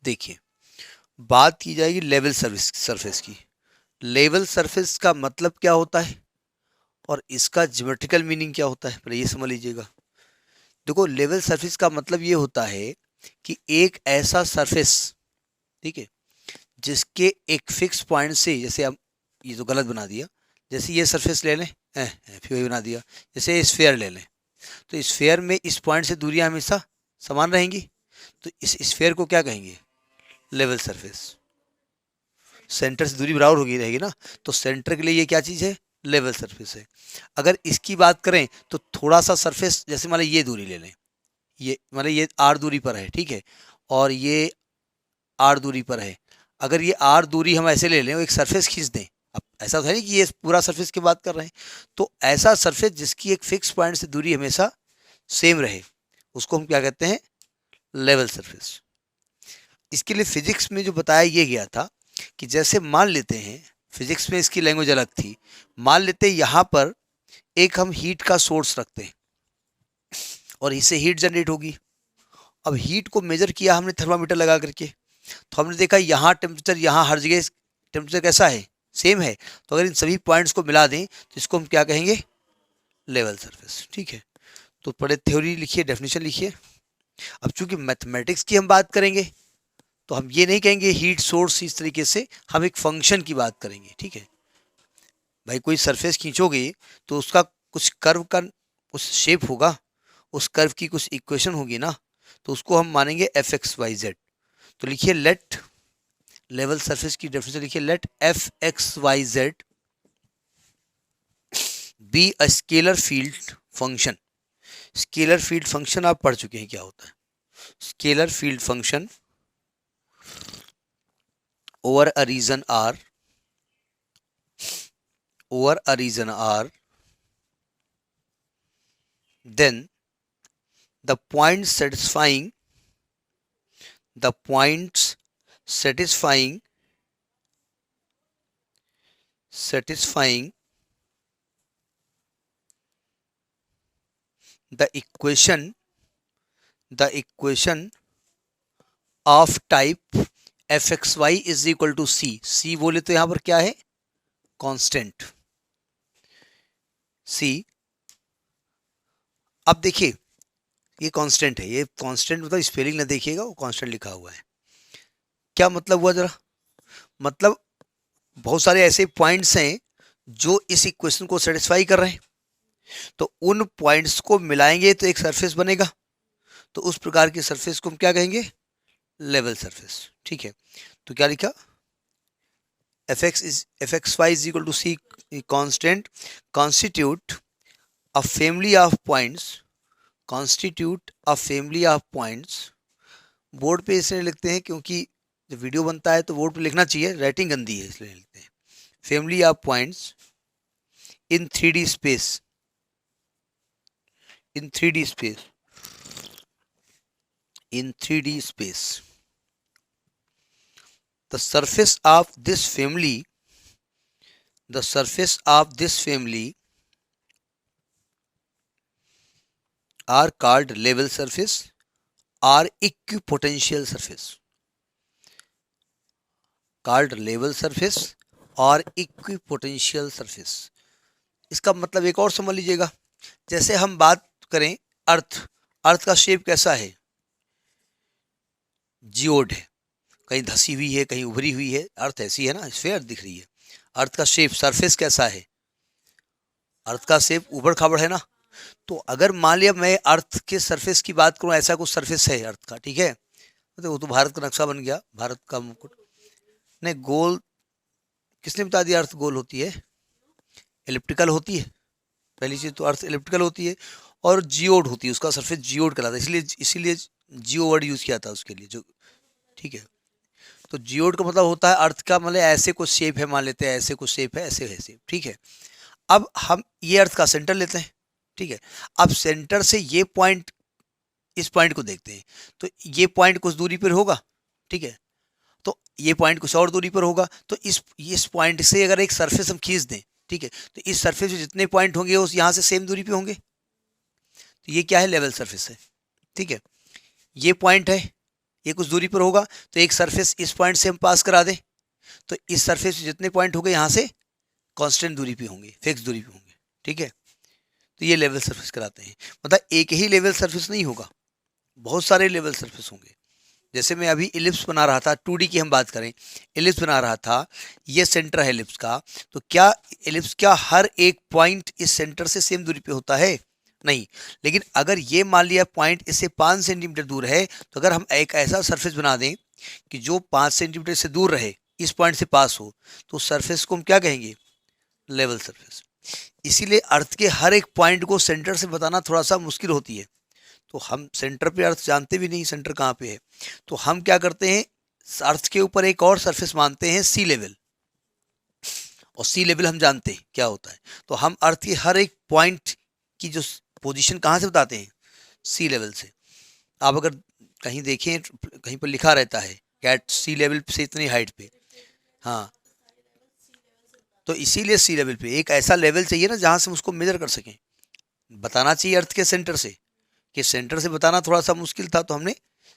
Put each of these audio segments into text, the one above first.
देखिए, बात की जाएगी लेवल सरफेस की। लेवल सरफेस का मतलब क्या होता है और इसका ज्योमेट्रिकल मीनिंग क्या होता है, पहले ये समझ लीजिएगा। देखो, लेवल सरफेस का मतलब ये होता है कि एक ऐसा सरफेस, ठीक है, जिसके एक फिक्स पॉइंट से, जैसे अब ये तो गलत बना दिया, जैसे ये सरफेस ले लें, फिर वही बना दिया, जैसे स्फेयर ले लें, तो स्फेयर में इस पॉइंट से दूरियां हमेशा समान रहेंगी, तो इस स्फेयर को क्या कहेंगे, लेवल सरफेस। सेंटर से दूरी बराबर होगी रहेगी ना, तो सेंटर के लिए ये क्या चीज़ है, लेवल सरफेस है। अगर इसकी बात करें तो थोड़ा सा सरफेस, जैसे मान लीजिए ये दूरी ले लें, ये मतलब ये आर दूरी पर है, ठीक है, और ये आर दूरी पर है। अगर ये आर दूरी हम ऐसे ले लें और एक सरफेस खींच दें, अब ऐसा तो है नहीं कि ये पूरा सरफेस की बात कर रहे हैं, तो ऐसा सरफेस जिसकी एक फिक्स पॉइंट से दूरी हमेशा सेम रहे, उसको हम क्या कहते हैं, लेवल सरफेस। इसके लिए फिजिक्स में जो बताया ये गया था कि जैसे मान लेते हैं, फिजिक्स में इसकी लैंग्वेज अलग थी, मान लेते हैं यहाँ पर एक हम हीट का सोर्स रखते हैं और इससे हीट जनरेट होगी। अब हीट को मेजर किया हमने थर्मामीटर लगा करके, तो हमने देखा यहाँ टेम्परेचर, यहाँ हर जगह टेम्परेचर कैसा है, सेम है। तो अगर इन सभी पॉइंट्स को मिला दें तो इसको हम क्या कहेंगे, लेवल सरफेस, ठीक है। तो पहले थ्योरी लिखिए, डेफिनेशन लिखिए। अब चूंकि मैथमेटिक्स की हम बात करेंगे तो हम ये नहीं कहेंगे हीट सोर्स, इस तरीके से हम एक फंक्शन की बात करेंगे, ठीक है। भाई कोई सरफेस खींचोगे तो उसका कुछ कर्व का उस शेप होगा, उस कर्व की कुछ इक्वेशन होगी ना, तो उसको हम मानेंगे एफ एक्स वाई जेड। तो लिखिए लेट, लेवल सरफेस की डेफिनेशन लिखिए, let f x y z be a scalar field function. Scalar field function आप पढ़ चुके हैं क्या होता है। Scalar field function over a region R, over a region R, then the points satisfying the points satisfying satisfying the equation of type fxy is equal to c बोले तो यहां पर क्या है, कांस्टेंट c। अब देखिए ये कांस्टेंट है, ये कांस्टेंट मतलब स्पेलिंग ना देखिएगा, वो कांस्टेंट लिखा हुआ है। क्या मतलब हुआ जरा, मतलब बहुत सारे ऐसे पॉइंट्स हैं जो इस इक्वेशन को सेटिस्फाई कर रहे हैं, तो उन पॉइंट्स को मिलाएंगे तो एक सरफेस बनेगा, तो उस प्रकार की सरफेस को हम क्या कहेंगे, लेवल सरफेस, ठीक है। तो क्या लिखा, f x y is equal to c constant constitute a family of points, constitute a family of points. Board पे इसलिए लिखते हैं क्योंकि जब वीडियो बनता है तो बोर्ड पे लिखना चाहिए, राइटिंग गंदी है इसलिए लिखते हैं। Family of points in 3D space, in 3D space, in 3D space. The surface of this family, the surface of this family are called level surface or equipotential surface, called level surface और equipotential surface। इसका मतलब एक और समझ लीजिएगा, जैसे हम बात करें अर्थ, अर्थ का शेप कैसा है, जियोड है, कहीं धसी हुई है कहीं उभरी हुई है, अर्थ ऐसी है ना, स्फेयर दिख रही है। अर्थ का शेप, सरफेस कैसा है, अर्थ का शेप ऊबड़ खाबड़ है ना। तो अगर मान लिया मैं अर्थ के सरफेस की बात करूं, ऐसा कुछ सरफेस है अर्थ का, ठीक है, तो वो तो भारत का नक्शा बन गया, भारत का मुकुट। नहीं, गोल किसने बता दिया अर्थ गोल होती है, एलिप्टिकल होती है, पहली चीज तो अर्थ एलिप्टिकल होती है, और जियोड होती है, उसका सरफेस जियोड कहलाता है, इसलिए इसीलिए जियो वर्ड यूज किया था उसके लिए जो, ठीक है। तो जियोड का मतलब होता है अर्थ का, मतलब ऐसे कुछ शेप है, मान लेते हैं ऐसे कुछ शेप है, ऐसे है शेप, ठीक है। अब हम ये अर्थ का सेंटर लेते हैं, ठीक है। अब सेंटर से ये पॉइंट, इस पॉइंट को देखते हैं, तो ये पॉइंट कुछ दूरी पर होगा, ठीक है, तो ये पॉइंट कुछ और दूरी पर होगा, तो इस पॉइंट से अगर एक सरफेस हम खींच दें, ठीक है, तो इस सरफेस में जितने पॉइंट होंगे उस यहाँ से सेम दूरी पे होंगे, तो ये क्या है, लेवल सरफेस है, ठीक है। ये पॉइंट है, ये कुछ दूरी पर होगा, तो एक सरफेस इस पॉइंट से हम पास करा दें, तो इस सरफेस से जितने पॉइंट हो गए यहाँ से कांस्टेंट दूरी पे होंगे, फिक्स दूरी पे होंगे, ठीक है। तो ये लेवल सरफेस कराते हैं। मतलब एक ही लेवल सरफेस नहीं होगा, बहुत सारे लेवल सरफेस होंगे। जैसे मैं अभी इलिप्स बना रहा था, 2D की हम बात करें, इलिप्स बना रहा था, ये सेंटर है इलिप्स का, तो क्या इलिप्स क्या हर एक पॉइंट इस सेंटर से सेम दूरी पे होता है? नहीं। लेकिन अगर ये मान लिया पॉइंट इससे 5 सेंटीमीटर दूर है, तो अगर हम एक ऐसा सरफेस बना दें कि जो 5 सेंटीमीटर से दूर रहे, इस पॉइंट से पास हो, तो सरफेस को हम क्या कहेंगे? Level surface. इसीलिए अर्थ के हर एक पॉइंट को सेंटर से बताना थोड़ा सा मुश्किल होती है। तो हम सेंटर पे अर्थ जानते भी नहीं, सेंटर कहाँ पे है, तो हम क्या करते हैं, अर्थ के ऊपर एक और सरफेस मानते हैं, सी लेवल। और सी लेवल हम जानते हैं क्या होता है, तो हम अर्थ के हर एक पॉइंट की जो पोजीशन कहाँ से बताते हैं? सी लेवल से। आप अगर कहीं देखें, कहीं पर लिखा रहता है कैट सी लेवल से इतनी हाइट पे, हाँ, तो इसीलिए सी लेवल पे एक ऐसा लेवल चाहिए ना जहाँ से हम उसको मेजर कर सकें। बताना चाहिए अर्थ के सेंटर से, कि सेंटर से बताना थोड़ा सा मुश्किल था, तो हमने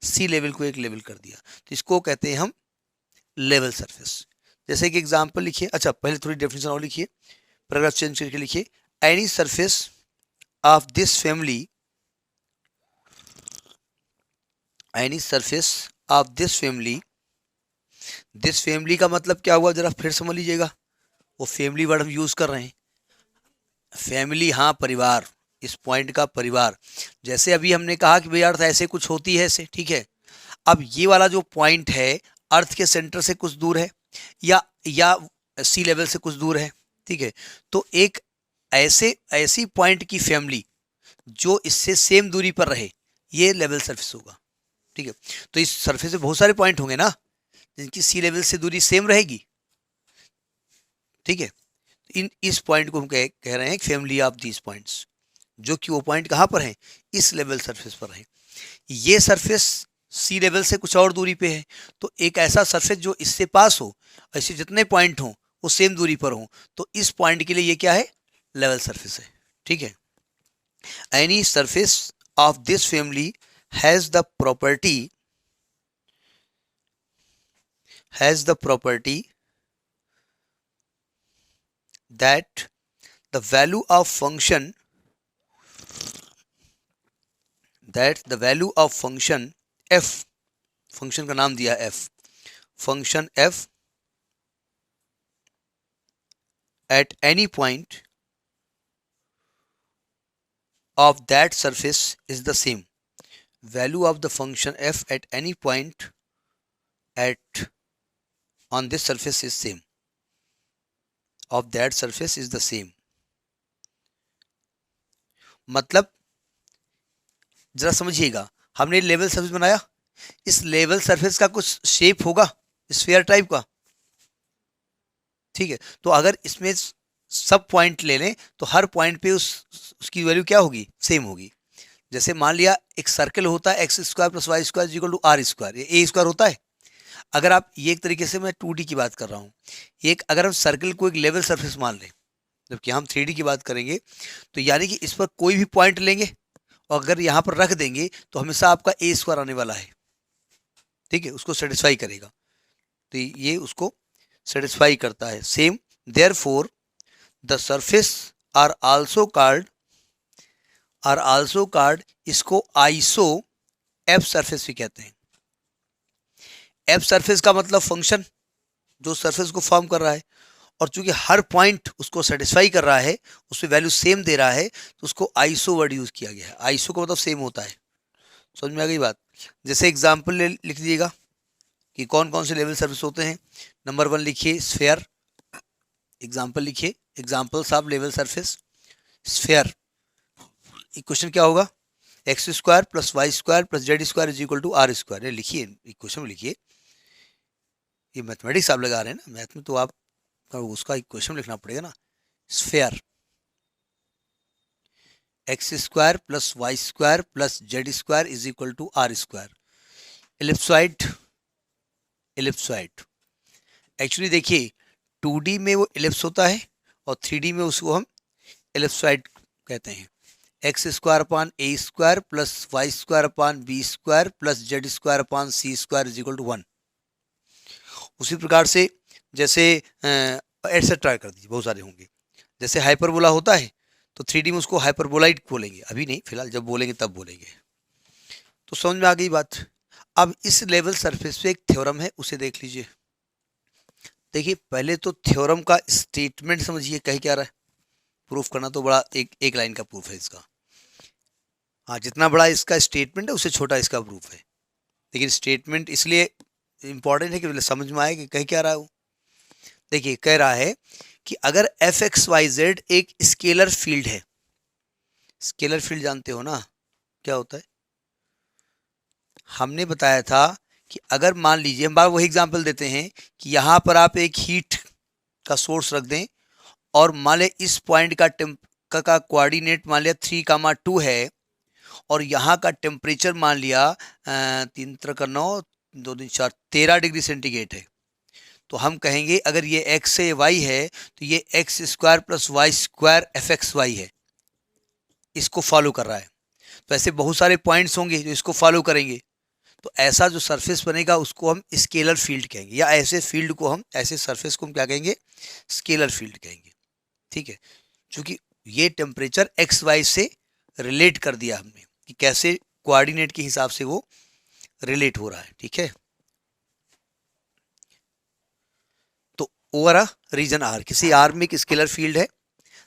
सी लेवल को एक लेवल कर दिया, तो इसको कहते हैं हम लेवल सरफेस। जैसे कि एग्जांपल लिखिए, अच्छा पहले थोड़ी डेफिनेशन और लिखिए, पैराग्राफ चेंज करके लिखिए, any surface of this family, any surface of this family, this family का मतलब क्या हुआ, जरा फिर समझ लीजिएगा, वो फैमिली वर्ड हम यूज कर रहे हैं, फैमिली, हाँ परिवार, इस पॉइंट का परिवार। जैसे अभी हमने कहा कि भाई अर्थ ऐसे कुछ होती है ऐसे, ठीक है। अब ये वाला जो पॉइंट है अर्थ के सेंटर से कुछ दूर है, या सी लेवल से कुछ दूर है, ठीक है। तो एक ऐसी पॉइंट की फैमिली जो इससे सेम दूरी पर रहे, ये लेवल सरफेस होगा, ठीक है। तो इस सरफेस में बहुत सारे पॉइंट होंगे ना जिनकी सी लेवल से दूरी सेम रहेगी, ठीक है। इस पॉइंट को हम कह रहे हैं फैमिली ऑफ दीज पॉइंट्स, जो कि वो पॉइंट कहाँ पर है? इस लेवल सरफेस पर है। ये सरफेस सी लेवल से कुछ और दूरी पे है, तो एक ऐसा सरफेस जो इससे पास हो, ऐसे जितने पॉइंट हों वो सेम दूरी पर हों, तो इस पॉइंट के लिए ये क्या है? लेवल सरफेस है, ठीक है। Any surface of this family has the property, has the property that the value of function, that the value of function f, function का नाम दिया f, function f at any point of that surface is the same, value of the function f at any point at on this surface is same, of that surface is the same। मतलब जरा समझिएगा, हमने level surface बनाया, इस level surface का कुछ shape होगा sphere type का, ठीक है। तो अगर इसमें सब पॉइंट ले लें तो हर पॉइंट पे उसकी वैल्यू क्या होगी? सेम होगी। जैसे मान लिया एक सर्कल होता है x square plus y square equal to r square, a square होता है। अगर आप ये एक तरीके से, मैं 2D की बात कर रहा हूँ, एक अगर हम सर्कल को एक लेवल सरफेस मान लें, जबकि हम 3D की बात करेंगे, तो यानी कि इस पर कोई भी पॉइंट लेंगे और अगर यहाँ पर रख देंगे तो हमेशा आपका ए स्क्वायर आने वाला है, ठीक है, उसको सेटिस्फाई करेगा, तो ये उसको सेटिस्फाई करता है। Same therefore the surface are also called, इसको आइसो एफ सरफेस भी कहते हैं। एफ सरफेस का मतलब फंक्शन जो सरफेस को फॉर्म कर रहा है, और चूंकि हर पॉइंट उसको सेटिस्फाई कर रहा है, उसमें वैल्यू सेम दे रहा है, तो उसको आइसो वर्ड यूज किया गया है। आइसो का मतलब सेम होता है, समझ में आ गई बात। जैसे एग्जाम्पल लिख दीजिएगा कि कौन कौन से लेवल सर्विस होते हैं। नंबर 1 लिखिए स्फेयर, एग्जाम्पल लिखिए, examples of level surface. Sphere equation क्या होगा? X square plus y square plus z square is equal to r square. ये लिखिए, इक्वेशन में लिखिए, ये मैथमेटिक्स आप लगा रहे हैं ना, मैथ में तो आप उसका इक्वेशन लिखना पड़ेगा ना। Sphere x square plus y square plus z square is equal to r square. Ellipsoid, ellipsoid actually देखिए 2D में वो एलिप्स होता है और 3D में उसको हम एलिप्सॉइड कहते हैं। X square upon a square plus y square upon b square plus z square upon c square is equal to 1। उसी प्रकार से जैसे एटसेट्रा कर दीजिए, बहुत सारे होंगे। जैसे हाइपरबोला होता है तो 3D में उसको हाइपरबोलाइड बोलेंगे, अभी नहीं, फिलहाल जब बोलेंगे तब बोलेंगे। तो समझ में आ गई बात। अब इस लेवल सरफेस पे एक थ्योरम है, उसे देख लीजिए। देखिए पहले तो थ्योरम का स्टेटमेंट समझिए कह क्या रहा है। प्रूफ करना तो बड़ा एक लाइन का प्रूफ है इसका। हाँ, जितना बड़ा इसका स्टेटमेंट है उससे छोटा इसका प्रूफ है। लेकिन स्टेटमेंट इसलिए इंपॉर्टेंट है कि समझ में आए कि कह क्या रहा है वो। देखिए कह रहा है कि अगर एफ एक्स वाई जेड एक स्केलर फील्ड है। स्केलर फील्ड जानते हो ना क्या होता है? हमने बताया था कि अगर मान लीजिए, हम बार वही एग्जांपल देते हैं कि यहाँ पर आप एक हीट का सोर्स रख दें और मान लें इस पॉइंट का कोऑर्डिनेट मान लिया 3,2 है और यहाँ का टेम्परेचर मान लिया 3 × 9 2 3 4 13 डिग्री सेंटीग्रेड है। तो हम कहेंगे अगर ये x है y है तो ये x square plus y square f x y है, इसको फॉलो कर रहा है। तो ऐसे बहुत सारे पॉइंट्स होंगे जो इसको फॉलो करेंगे। तो ऐसा जो सरफेस बनेगा उसको हम स्केलर फील्ड कहेंगे, या ऐसे फील्ड को हम, ऐसे सरफेस को हम क्या कहेंगे? स्केलर फील्ड कहेंगे। ठीक है, क्योंकि ये टेम्परेचर एक्स वाई से रिलेट कर दिया हमने कि कैसे कोऑर्डिनेट के हिसाब से वो रिलेट हो रहा है। ठीक है, तो ओवर अ रीजन आर, किसी आर में एक स्केलर फील्ड है,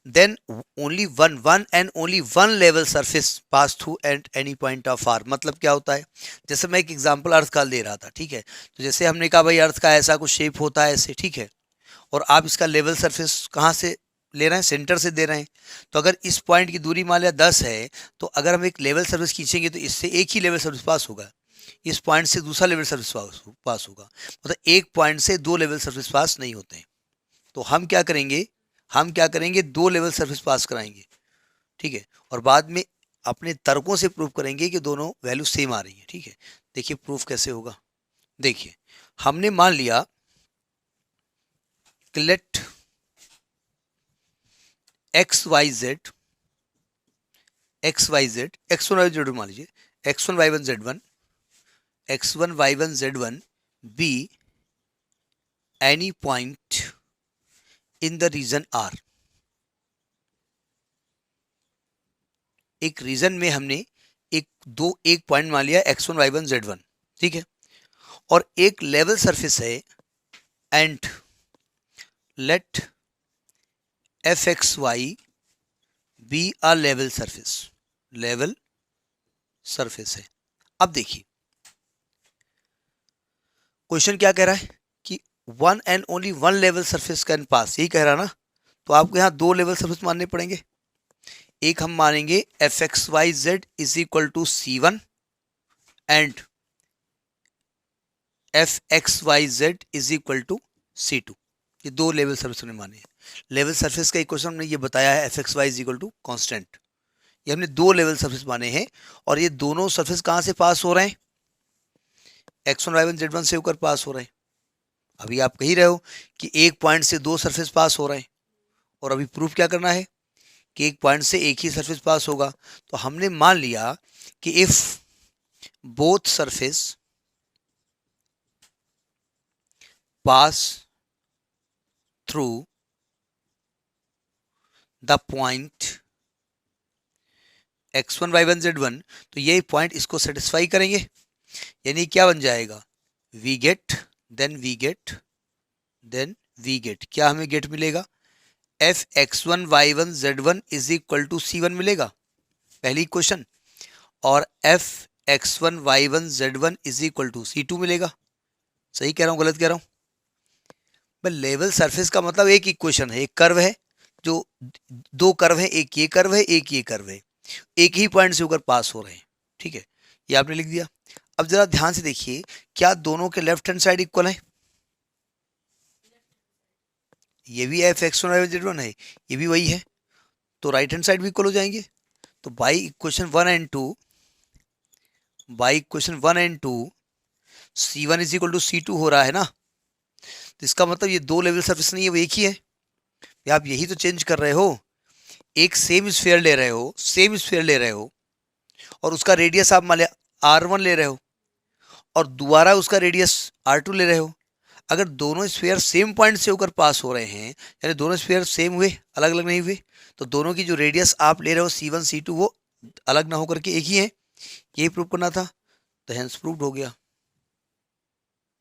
then only one and only one level surface pass through at any point of R. मतलब क्या होता है? जैसे मैं एक एग्जांपल अर्थ का दे रहा था, ठीक है, तो जैसे हमने कहा भाई अर्थ का ऐसा कुछ शेप होता है ऐसे, ठीक है, और आप इसका लेवल सरफेस कहाँ से ले रहे हैं? सेंटर से दे रहे हैं। तो अगर इस पॉइंट की दूरी मान लिया 10 है, तो अगर हम एक लेवल सर्विस खींचेंगे तो इससे एक ही लेवल सर्विस पास होगा, इस पॉइंट से दूसरा लेवल सर्विस पास होगा। मतलब एक पॉइंट से दो लेवल सर्विस पास नहीं होते हैं। तो हम क्या करेंगे? हम क्या करेंगे? दो लेवल सर्विस पास कराएंगे, ठीक है, और बाद में अपने तर्कों से प्रूव करेंगे कि दोनों वैल्यू सेम आ रही है। ठीक है, देखिए प्रूफ कैसे होगा। देखिए हमने मान लिया कि let x y z x1 y z मान लीजिए x1 y1 z1 x1 y1 z1 be any point in the region R। एक रीजन में हमने एक पॉइंट मान लिया x1 y1 z1, ठीक है, और एक लेवल सरफेस है and let f x y be a level surface है। अब देखिए क्वेश्चन क्या कह रहा है कि one and only one level surface can pass, यही कह रहा ना। तो आपको यहाँ दो लेवल सरफेस मानने पड़ेंगे। एक हम मानेंगे f x y z is equal to C1 and f x y z is equal to C2। ये दो लेवल सरफेस हमने माने हैं। लेवल सरफेस का इक्वेशन हमने ये बताया है f x y is equal to constant. ये हमने दो लेवल सरफेस माने हैं और ये दोनों सरफेस कहाँ से पास हो रहे हैं? x1 y1 z1 से होकर पास हो रहे हैं। अभी आप कह ही रहे हो कि एक पॉइंट से दो सरफेस पास हो रहे हैं, और अभी प्रूफ क्या करना है कि एक पॉइंट से एक ही सरफेस पास होगा। तो हमने मान लिया कि if both surface pass through the point x1 y1 z1, तो ये पॉइंट इसको सेटिस्फाई करेंगे। यानी क्या बन जाएगा? We get then we get then we get. क्या हमें गेट मिलेगा? F x1 y1 z1 is equal to C1 मिलेगा, पहली क्वेश्चन, और F x1 y1 z1 is equal to C2 मिलेगा। सही कह रहा हूँ गलत कह रहा हूँ? लेवल सरफेस का मतलब एक इक्वेशन है, एक कर्व है, जो दो कर्व है, एक ये कर्व है एक ये कर्व है, एक ही पॉइंट से होकर पास हो रहे हैं। ठीक है, ये आपने लिख दिया। अब जरा ध्यान से देखिए, क्या दोनों के लेफ्ट हैंड साइड इक्वल है? ये भी f x one z one है, ये भी वही है, तो राइट हैंड साइड भी इक्वल हो जाएंगे। तो by equation 1 and 2 C1 is equal to C2 हो रहा है ना। तो इसका मतलब ये दो लेवल सरफेस नहीं है, वो एक ही है। आप यही तो चेंज कर रहे हो एक सेम स्फीयर ले रहे हो, सेम स्फीयर ले रहे हो, और उसका रेडियस आप मान लिया R1 ले रहे हो, और दोबारा उसका रेडियस R2 ले रहे हो, अगर दोनों स्फीयर सेम पॉइंट से होकर पास हो रहे हैं, यानी दोनों स्फीयर सेम हुए, अलग अलग नहीं हुए, तो दोनों की जो रेडियस आप ले रहे हो C1 C2 वो अलग ना होकर के एक ही है। यही प्रूव करना था, तो हेंस प्रूव्ड हो गया।